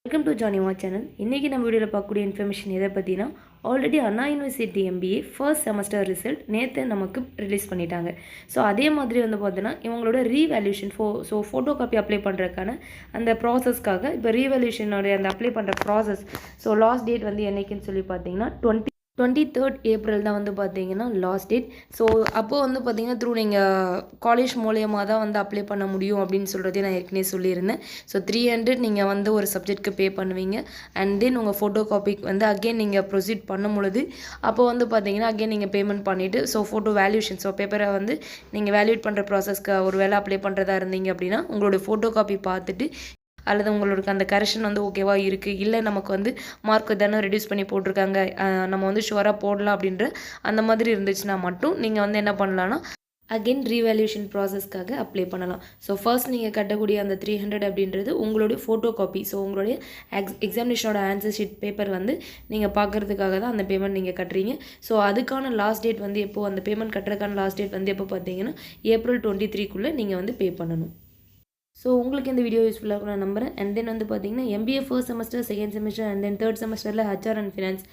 Welcome to ஜானி வா channel. இன்றைக்கி நம்ம வீடியோவில் பார்க்கக்கூடிய இன்ஃபர்மேஷன் எதை பற்றினா, already Anna university MBA first semester result நேற்று நமக்கு ரிலீஸ் பண்ணிட்டாங்க. ஸோ அதே மாதிரி வந்து பார்த்தீங்கன்னா இவங்களோட ரீவேல்யூஷன் ஃபோட்டோ காப்பி அப்ளை பண்ணுறதுக்கான அந்த ப்ராசஸ்க்காக இப்போ ரீவேல்யூஷனோடைய அந்த அப்ளை பண்ணுற ப்ராசஸ். ஸோ லாஸ்ட் டேட் வந்து என்னைக்குன்னு சொல்லி பார்த்தீங்கன்னா 23rd ஏப்ரல் தான் வந்து பார்த்தீங்கன்னா லாஸ்ட் டேட். ஸோ அப்போது வந்து பார்த்தீங்கன்னா நீங்கள் காலேஜ் மூலியமாக தான் வந்து அப்ளை பண்ண முடியும் அப்படின்னு சொல்கிறதே நான் ஏற்கனவே சொல்லியிருந்தேன். ஸோ 300 நீங்கள் வந்து ஒரு சப்ஜெக்ட்க்கு பே பண்ணுவீங்க. அண்ட் தென் உங்கள் ஃபோட்டோ காப்பிக்கு வந்து அகெயின் நீங்கள் ப்ரொசீட் பண்ணும் பொழுது அப்போது வந்து பார்த்தீங்கன்னா அகெயின் நீங்கள் பேமெண்ட் பண்ணிவிட்டு ஸோ ஃபோட்டோ வேல்யூஷன் பேப்பரை வந்து நீங்கள் வேல்யூட் பண்ணுற ப்ராசஸ்க்கு ஒரு வேலை அப்ளை பண்ணுறதா இருந்தீங்க அப்படின்னா உங்களுடைய ஃபோட்டோ காப்பி பார்த்துட்டு அல்லது உங்களுக்கு அந்த கரெக்ஷன் வந்து ஓகேவா இருக்குது, இல்லை நமக்கு வந்து மார்க் தானே ரெடியூஸ் பண்ணி போட்டிருக்காங்க, நம்ம வந்து ஷுவராக போடலாம் அப்படின்ற அந்த மாதிரி இருந்துச்சுன்னா மட்டும் நீங்கள் வந்து என்ன பண்ணலான்னா அகெயின் ரீவேல்யூஷன் ப்ராசஸ்க்காக அப்ளை பண்ணலாம். ஸோ ஃபர்ஸ்ட் நீங்கள் கட்டக்கூடிய அந்த 300 அப்படின்றது உங்களுடைய ஃபோட்டோ காப்பி. ஸோ உங்களுடைய எக்ஸாமினேஷனோட ஆன்சர் ஷீட் பேப்பர் வந்து நீங்கள் பார்க்குறதுக்காக தான் அந்த பேமெண்ட் நீங்கள் கட்டுறீங்க. ஸோ அதுக்கான லாஸ்ட் டேட் வந்து எப்போது, அந்த பேமெண்ட் கட்டுறதுக்கான லாஸ்ட் டேட் வந்து எப்போ பார்த்தீங்கன்னா ஏப்ரல் 23 நீங்கள் வந்து பே பண்ணணும். ஸோ உங்களுக்கு இந்த வீடியோ யூஸ்ஃபுல்லாக இருக்கும் நான் நம்புறேன். அண்ட் தென் வந்து பார்த்தீங்கன்னா MBA first semester, second semester and then third செமஸ்டரில் ஹெச்ஆர் அண்ட் ஃபினான்ஸ்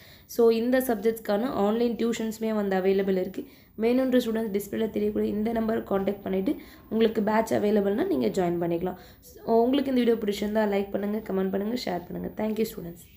இந்த சப்ஜெக்ட்ஸ்க்கான ஆன்லைன் டியூஷன்ஸுமே வந்து அவைலபிள் இருக்குது. வேணுன்ற ஸ்டூடெண்ட்ஸ் டிஸ்பிளேல தெரியக்கூடிய இந்த நம்பருக்கு காண்டாக்ட் பண்ணிவிட்டு உங்களுக்கு பேட்ச் அவைலபிள்னால் நீங்கள் ஜாயின் பண்ணிக்கலாம். ஸோ உங்களுக்கு இந்த வீடியோ பிடிச்சிருந்தால் லைக் பண்ணுங்கள், கமெண்ட் பண்ணுங்கள், ஷேர் பண்ணுங்கள். Thank you students.